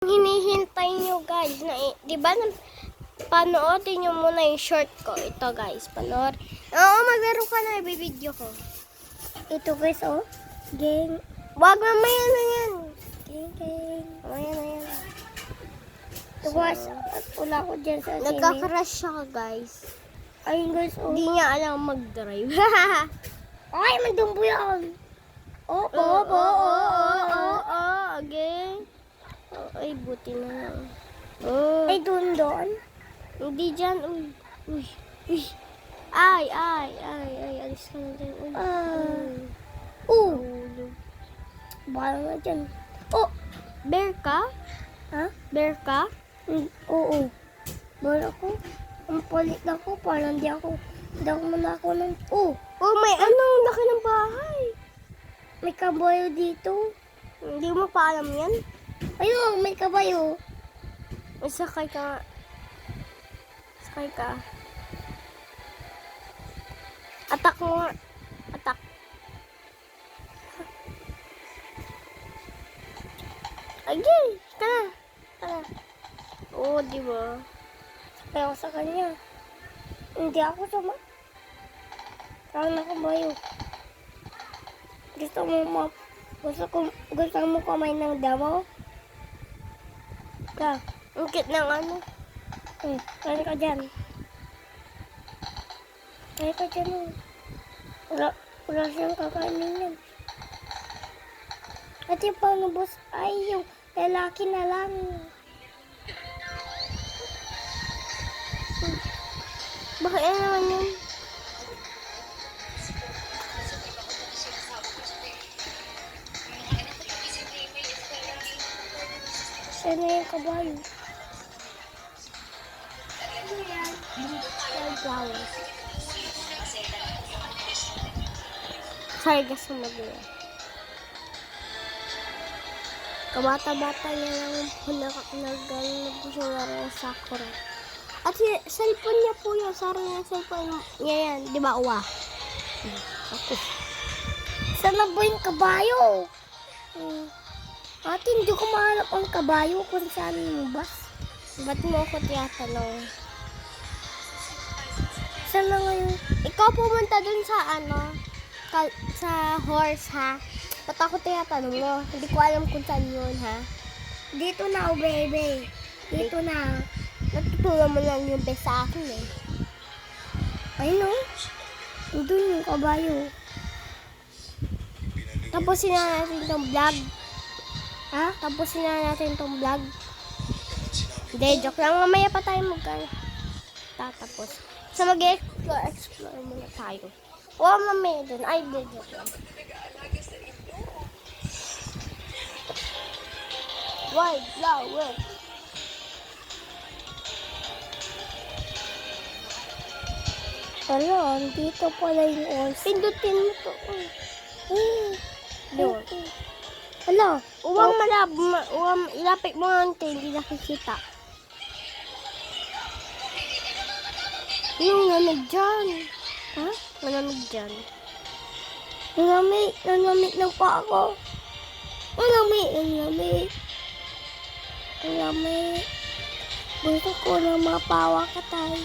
Hinihintay nyo guys na, di ba panoodin nyo muna yung short ko. Ito guys, panood. Oo, maglaro ka na, ibibideo ko. Ito guys, oh. Gang. Wag, mamaya na yan. Gang. Mamaya na yan. Ito guys, wala ko dyan sa nagka-crush siya guys. Ayun guys, oh. Hindi niya alam mag-drive. Ay, madumbo yan. Oo. Again. Ay, buti na lang. Ay, doon. Hindi dyan. Uy. Ay. Alis ka na dyan. Bahala na dyan. Bear ka? Ha? Bear ka? Oo. Bear ako. Ang palit ako. Parang di ako manako ng... may laki ng bahay. May kabayo dito. Hindi mo pa alam yan? Ayun, may kabayo. Sakay ka. Atak mo. Atak. Agay, ka na. Oo, di ba? Sakay ako sa kanya. Hindi ako sama. Saan na kabayo? Gusto mo kumain ng damo? Ang cute ng ano. Kain ka dyan. Wala siyang kakainin yan. At yung panubos ay yung lalaki na lang. Bakit naman yun? Sana yung kabayo. Flowers. Sorry, gusto mag-iwa. Kabata-bata niya lang nag-laro ng Sakura. At cellphone niya po yun. Sorry na cellphone niya yan. Di ba, uwa? Ako. Saan na ba yung kabayo? Ate, hindi ko mahanap ang kabayo kung saan yung bus. Ba't mo ako tiyatanong? Saan na ngayon? Ikaw pumunta dun sa sa horse, ha? Ba't ako tiyatanong mo? Hindi ko alam kung saan yun, ha? Dito na, baby. Dito na. Natutulong mo lang yung best sa akin, eh. Ay, no? Doon yung kabayo. Tapusin na natin itong vlog. Ha? Tapusin na natin itong vlog. Hindi, joke lang. Mamaya pa tayo tatapos. So, mag-explore muna tayo. Mamaya dun. Ay, joke lang. White flower. Hala, dito pala yung orange. Pindutin mo to. Doon. Hala, ilapit mo nga ito, hindi nakikita. Yung lamig dyan. Ha? Malamig dyan. Nalamig lang pa ako. Malamig. Gusto ko na mapawa ka tayo.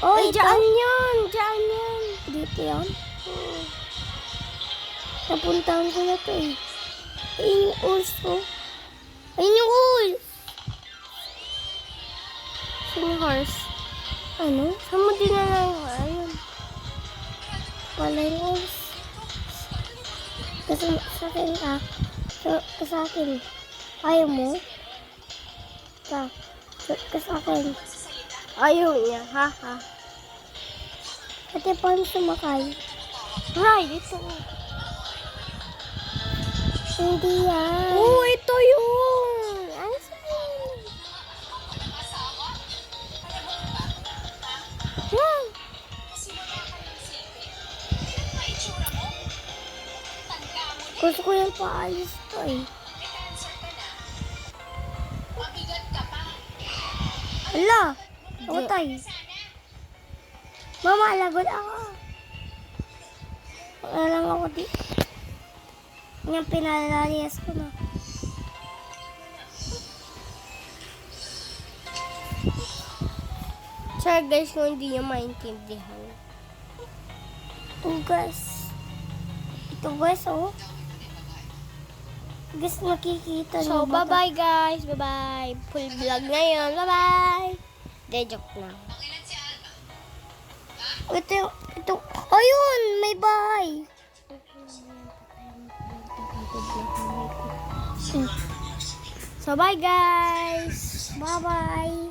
Ay, dyan yan. Dito yan? Napuntahan ko na to eh. Ayun yung ulso. Ayun yung ulso. Saan yung horse? Ano? Saan mo din na lang? Ayun. Wala yung ulso. Sa akin ka. Sa akin. Ayaw mo? Sa akin. Ayaw niya. Ha? Ate, paano sumakay? Right, ito. Hindi yan. Ito yun. Ano sa'yo? Yan. Gusto ko yung paalis to eh. Hala! Utay. Mama, lagot ako. Wala lang ako dito. Yung pinalayas ko na. Sorry guys kung hindi nyo maintindihan. Ito guys. Ito guys, oh. Guys, nakikita So, nyo ba? bye-bye guys. Bye-bye. Full vlog na yun. Bye-bye. De, joke lang. Ito. Ayun, may bahay. So, bye guys. Bye-bye.